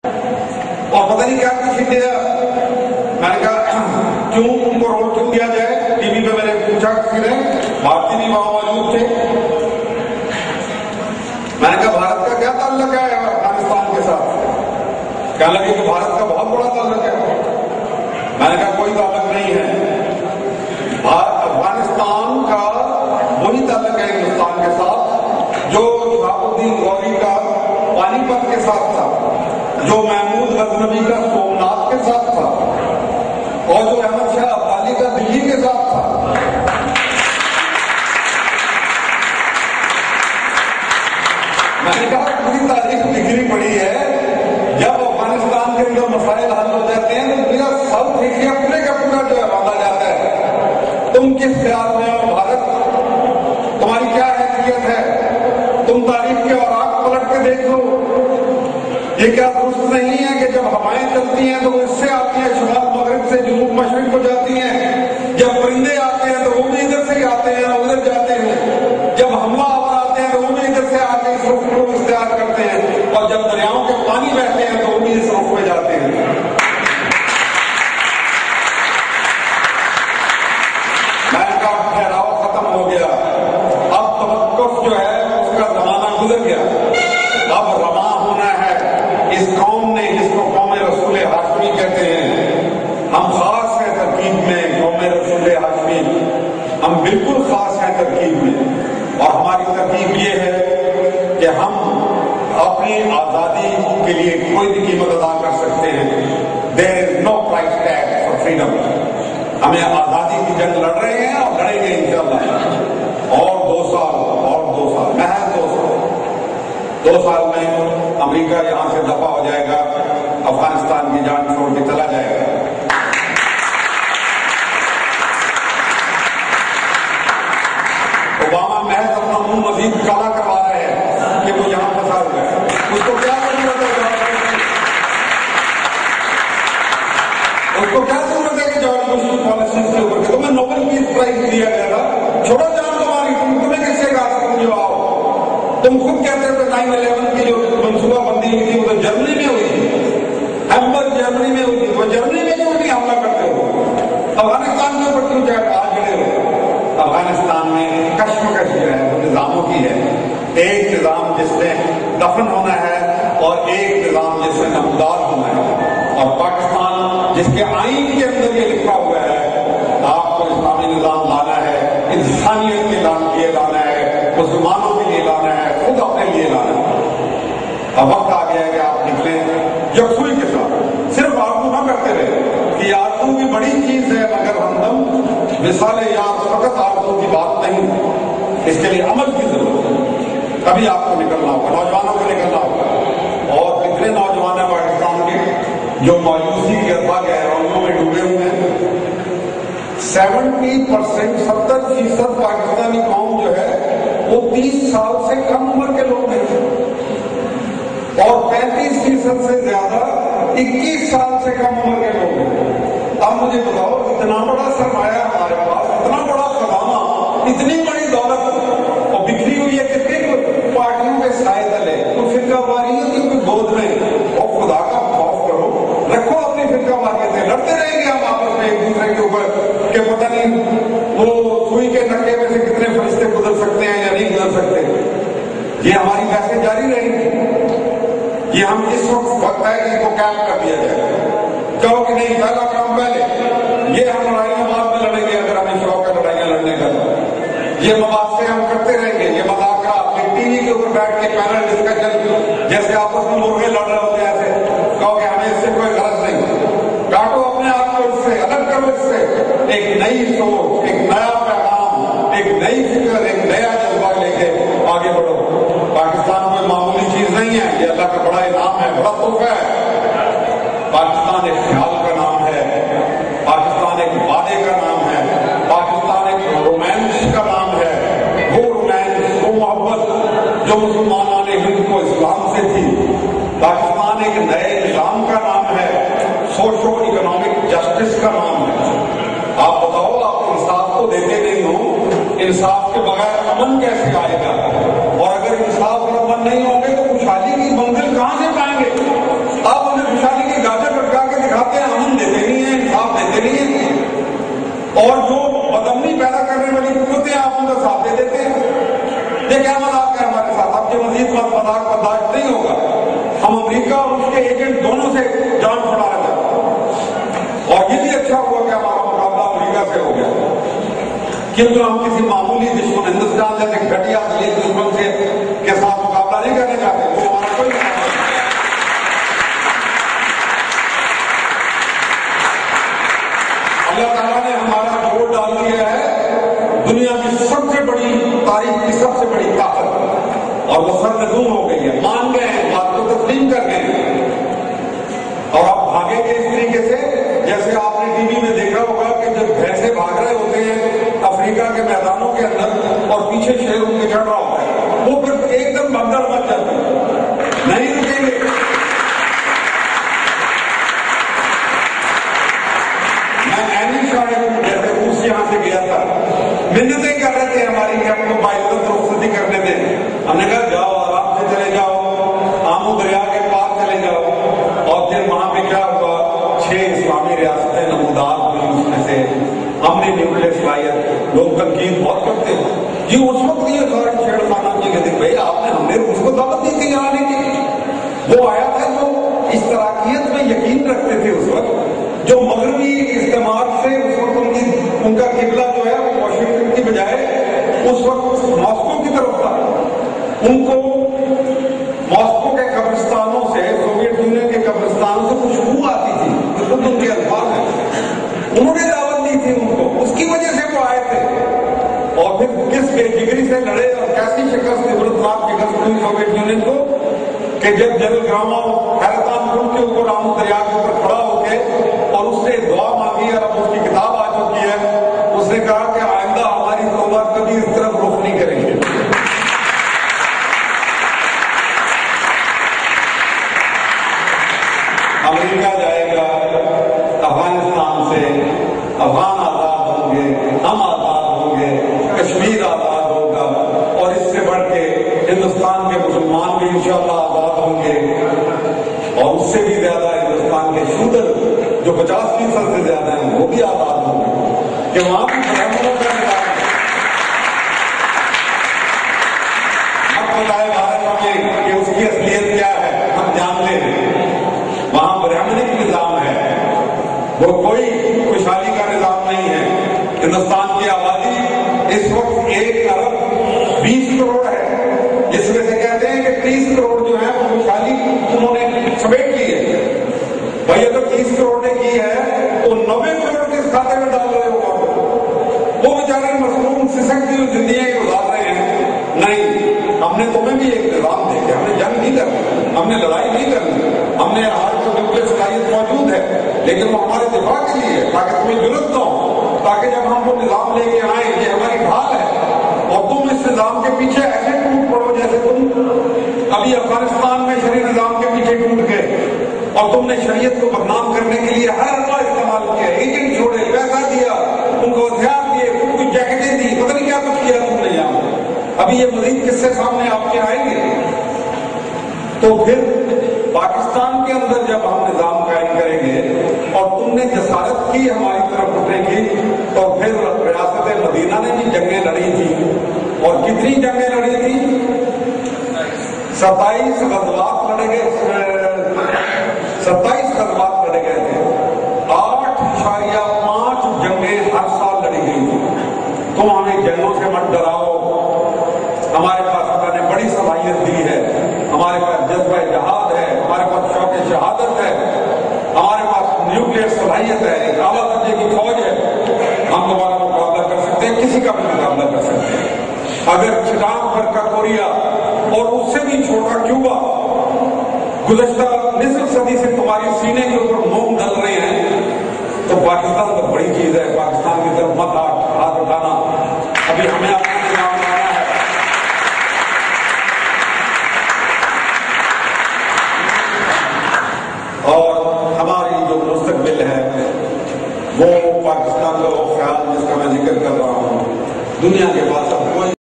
اور پتہ نہیں کیا کچھ کیا. میں نے کہا کیوں ان کو رول کیوں دیا جائے؟ ٹی وی پہ میں نے پوچھا کسی نے، بھارتی بھی وہاں موجود تھے. میں نے کہا بھارت کا کیا تعلق ہے افغانستان کے ساتھ؟ کہنے لگے کہ بھارت کا بہت بڑا تعلق ہے. میں نے کہا کوئی تعلق نہیں ہے. افغانستان کا وہی تعلق ہے ہندوستان کے ساتھ جو شہاب الدین غوری کا پانی پت کے ساتھ تھا، جو محمود غزنوی کا سومنات کے ساتھ تھا، اور جو احمد شاہ ابدالی کا دلی کے ساتھ تھا. میں نے کہا پوری تاریخ بکھری پڑی ہے. جب افغانستان کے اندر مسائل حل ہو جاتے ہیں تو پورا ساؤتھ ایشیا پورے کا پورا جو ہے باندھا جاتا ہے. تم کس خیال میں ہو بھارت؟ تمہاری کیا حیثیت ہے؟ تم تاریخ کے اوراق پلٹ کے دیکھ لو. یہ کیا درست نہیں ہے کہ جب ہوائیں چلتی ہیں تو وہ اس سے آتی ہیں شمال مغرب سے جنوب مشرق کو جاتی ہیں، جب پرندے آتے ہیں تو وہ بھی ادھر سے آتے ہیں ادھر جاتے ہیں، جب حملہ آور آتے ہیں تو وہ بھی ادھر سے آ کے اس رخ کو اختیار کرتے ہیں، اور جب دریاؤں کے پانی بہتے ہیں تو وہ بھی اس رخ پہ جاتے ہیں. میں نے کہا ٹھہراؤ ختم ہو گیا. اب توقف جو ہے اس کا زمانہ گزر گیا. اب رواں ہونا ہے. اس قوم نے جس کو قوم رسول ہاشمی کہتے ہیں، ہم خاص ہیں ترکیب میں. قوم رسول ہاشمی ہم بالکل خاص ہیں ترکیب میں. اور ہماری ترکیب یہ ہے کہ ہم اپنی آزادی کے لیے کوئی بھی قیمت ادا کر سکتے ہیں. دیر از نو پرائز ٹیگ فار فریڈم. ہمیں آزادی کی جنگ لڑ رہے ہیں اور لڑیں گے انشاءاللہ. اور 2 سال محض 2 سال میں امریکہ یہاں سے دفع ہو جائے گا، افغانستان کی جان چھوڑ کے چلا جائے گا. اوباما محض اپنا منہ مزید کالا کروا رہے ہیں کہ وہ یہاں پھنسا ہوا ہے. اس کو کیا ضرورت ہے کہ جارج بش کی پالیسیز کے اوپر تمہیں نوبل پیس پرائز دیا گیا تھا. چھوڑو جان تمہاری، تمہیں کس سے کہا تم جو آؤ. تم خود کہتے تھے 9/11 کی جو منصوبہ بندی ہوئی تھی وہ تو جرمنی میں ہوئی تھی، ہیمبرگ جرمنی میں ہوئی تھی. وہ جرمنی میں کیوں نہیں حملہ کرتے ہو؟ افغانستان کے اوپر کیوں چاہے آ جڑے ہو؟ افغانستان میں کشمکش جو ہے وہ نظاموں کی ہے. ایک نظام جس میں دفن ہونا ہے اور ایک نظام جس میں نمودار ہونا ہے. اور پاکستان جس کے آئین کے اندر یہ لکھا ہوا ہے آپ کو اسلامی نظام لانا ہے، انسانیت کے لیے لانا ہے، مسلمانوں کے لیے لانا ہے، خود اپنے لیے لانا ہے. اب وقت آ گیا ہے کہ آپ نکلیں یکسوئی کے ساتھ. صرف آرزو نہ کرتے رہے کہ یہ آرزو بھی بڑی چیز ہے مگر ہمدم مثال یار فقط آرزو کی بات نہیں. اس کے لیے عمل کی ضرورت ہے. کبھی آپ کو نکلنا ہوگا، نوجوانوں کو نکلنا ہوگا. اور کتنے نوجوان ہیں پاکستان کے جو مایوسی کے اربا گہرائیوں میں ڈوبے ہوئے ہیں. 70% پاکستانی قوم جو ہے وہ 30 سال سے کم عمر کے لوگ ہیں، اور 35% سے زیادہ 21 سال سے کم عمر کے لوگ ہیں. اب مجھے بتاؤ اتنا بڑا سرمایہ ہمارے پاس، اتنا بڑا خزانہ، اتنی بڑی دولت، اور بکھری ہوئی ہے کتنی پارٹیوں کے سائے تلے. تو فرقہ واریت کی گود میں اور خدا کا خوف کرو، رکھو اپنی فرقہ واریتیں. لڑتے رہیں گے ہم آپس میں ایک دوسرے کے اوپر کہ پتہ نہیں وہ سوئی کے نکے میں سے کتنے فرشتے گزر سکتے ہیں یا نہیں گزر سکتے. یہ ہماری بحثیں جاری رہیں گی. یہ ہم اس وقت ہے کہ اس کو کیپ کر دیا جائے. کہو کہ نہیں پہلا کام پہلے، یہ ہم لڑائیاں بعد میں لڑیں گے اگر ہمیں شوق ہے لڑائیاں لڑنے کا. یہ مباحثے ہم کرتے رہیں گے، یہ مذاکرات ٹی وی کے اوپر بیٹھ کے پینل ڈسکشن جیسے آپس میں مرغے لڑ رہے ہوتے ہیں ایسے. کہو کہ ہمیں اس سے کوئی غرض نہیں. کاٹو اپنے آپ کو اس سے، الگ کرو اس سے. ایک نئی سوچ، ایک نیا پیغام، ایک نئی فکر، ایک نیا جذبہ لے کے آگے بڑھو. پاکستان کوئی معمولی چیز نہیں ہے، یہ اللہ کا بڑا انعام ہے، بڑا تحفہ ہے. پاکستان ایک خیال کا نام ہے، پاکستان ایک وعدے کا نام ہے، پاکستان ایک رومانس کا نام ہے. وہ رومانس، وہ محبت جو مسلمانوں نے ہند کو اسلام سے تھی. پاکستان ایک نئے نظام کا نام ہے، سوشو اکنامک جسٹس کا نام ہے. آپ بتاؤ آپ انصاف کو دیتے نہیں ہو، انصاف کے بغیر امن کیسے آئے گا؟ اور اگر انصاف اور امن نہیں ہوں گے تو خوشحالی کی منزل کہاں سے پائیں گے؟ اب اور جو بدامنی پیدا کرنے والی قوتیں آپ ان کا ساتھ دے دیتے ہیں. یہ کیا مذاق ہے ہمارے ساتھ؟ اب یہ مزید مذاق برداشت نہیں ہوگا. ہم امریکہ اور اس کے ایجنٹ دونوں سے جان چھڑانا چاہتے ہیں. اور یہ بھی اچھا ہوا کہ ہمارا مقابلہ امریکہ سے ہو گیا، کیونکہ ہم کسی معمولی دشمن ہندوستان جیسے گھٹیا دلیل دشمن سے کے ساتھ مقابلہ نہیں کرنا چاہتے. وہ ہمارا کوئی اللہ تعالیٰ نے ہمارا جوڑ ڈال دیا ہے دنیا کی سب سے بڑی تاریخ کی سب سے بڑی طاقت، اور وہ سرنگون ہو گئی ہے. مان گئے ہیں، بات کو تسلیم کر گئے ہیں. اور آپ بھاگیں گے اس طریقے سے جیسے آپ نے ٹی وی میں دیکھا ہوگا کہ جب بھینسے بھاگ رہے ہوتے ہیں افریقہ کے میدانوں کے اندر اور پیچھے شیر ان کے چڑھ رہا ہوتا ہے، وہ پھر ایک دم بھگدڑ مچ جاتی ہے، نہیں رکیں گے. میں اینی شاہد جیسے روس یہاں سے گیا تھا، منتیں کر رہے تھے ہماری کہ ہم کو باعزت رخصتی کرنے دیں. ہم نے کہا جاؤ آرام سے چلے جاؤ، آمو دریا کے پاس چلے جاؤ. اور پھر وہاں پہ کیا ہوا، 6 اسلامی ریاستیں نمودار ہوئی، اس میں سے ہم نے نیوکلیر صلاحیت. لوگ تنقید بہت کرتے ہیں یہ اس وقت یہ سارے چھیڑ خانہ کی کہتے بھائی آپ نے ہم نے اس کو دعوت دی تھی آنے کی. وہ آیا تھا جو اس تراکیت میں یقین رکھتے تھے اس وقت، جو مغربی استعمار سے اس وقت ان کا قبلہ جو ہے وہ واشنگٹن کی بجائے اس وقت ماسکو کی طرف تھا. ان کو ماسکو کے قبرستانوں سے، سوویت یونین کے قبرستانوں سے خوشبو آتی تھی، خود ان کے الفاظ ہیں. انہوں نے دعوت دی تھی ان کو، اس کی وجہ سے وہ آئے تھے. اور پھر کس بے جگری سے لڑے اور کیسی شکست عبرتناک شکست ہوئی سوویت یونین کو کہ جب جنرل گراموف حیرتان پل کے اوپر آمو دریا کے اوپر کھڑا ہو کے اور اس نے دعا مانگی اور اب اس کی کتاب آ چکی ہے، اس نے کہا کہ آئندہ ہماری توبہ کبھی اس طرف رخ نہیں کریں گے. امریکہ جائے گا افغانستان سے، افغان آزاد ہوں گے، ہم آزاد ہوں گے، کشمیر آزاد ہوگا، اور اس سے بڑھ کے ہندوستان کے مسلمان بھی انشاءاللہ آزاد ہوں گے، اور اس سے بھی زیادہ ہندوستان کے شودر جو 50% سے زیادہ ہیں وہ بھی آزاد ہوں گے کہ وہاں بھی برہمنوں کا نظام ہے. اب بتائے بھارت میں کہ اس کی اصلیت کیا ہے، ہم جان لیں. وہاں برہمنک نظام ہے، وہ کوئی خوشحالی کا نظام نہیں ہے. ہندوستان کی آبادی اس وقت 1 ارب 20 کروڑ ہے، جس میں سے کہتے ہیں کہ 30 کروڑ جو ہے وہ خوشحالی انہوں نے سمیٹ لی ہے. بھائی اگر 30 کروڑ نے کی ہے تو 90 کروڑ کس کھاتے میں ڈال رہے ہو؟ وہ بیچارے مصنوع سسکتی ہوئی زندگیاں گزار رہے ہیں. نہیں، ہم نے تمہیں بھی ایک نظام دے کے، ہم نے جنگ نہیں کرنی، ہم نے لڑائی نہیں کرنی. ہم نے ہر کو نیوکلیر صلاحیت موجود ہے لیکن وہ ہمارے دفاع کے لیے ہے تاکہ تمہیں ضرورت نہ ہو، تاکہ جب ہم وہ نظام لے کے آئیں یہ ہماری ڈھال ہے اور تم اس نظام کے پیچھے ایسے ٹوٹ پڑو جیسے تم ابھی افغانستان میں شرعی نظام کے پیچھے ٹوٹ گئے اور تم نے شریعت کو بدنام کرنے کے لیے ہر راہ استعمال کیا، ایجنٹ چھوڑے، پیسہ دیا، ان کو ہتھیار دیے، ان کو جیکٹیں دی، پتہ نہیں کیا کچھ کیا تم نے یہاں. ابھی یہ مزید قصے سامنے آپ کے آئیں گے. تو پھر پاکستان کے اندر جب ہم نظام قائم کریں گے اور تم نے جسارت کی ہماری طرف اٹھنے کی، تو پھر ریاست مدینہ نے بھی جنگیں لڑی تھی. اور کتنی جنگیں لڑی تھی؟ 27 غزوات لڑے گئے، 27 غزوات لڑے گئے تھے. 8.5 جنگیں ہر سال لڑی گئی تھی. تم ہمیں جنگوں سے مت ڈراؤ، ہمارے پاس اللہ نے بڑی صلاحیت دی ہے، ہمارے پاس جذبہ جہاد ہے، ہمارے پاس شوق شہادت ہے، ہمارے پاس نیوکلیر صلاحیت ہے، ایک اعلیٰ درجے کی فوج ہے، ہم تمہارا مقابلہ کر سکتے ہیں، کسی کا بھی مقابلہ کر سکتے ہیں. اگر چٹان پر کا کوریا اور اس سے بھی چھوٹا کیوبا گزشتہ نصف صدی سے تمہاری سینے کے اوپر موم ڈل رہے ہیں تو پاکستان تو بڑی چیز ہے. پاکستان کی طرف مت ہاتھ اٹھانا، ابھی ہمیں اپنا نظام بنانا ہے. اور ہماری جو مستقبل ہے وہ پاکستان کا وہ خیال جس کا میں ذکر کر رہا ہوں، دنیا کے بعد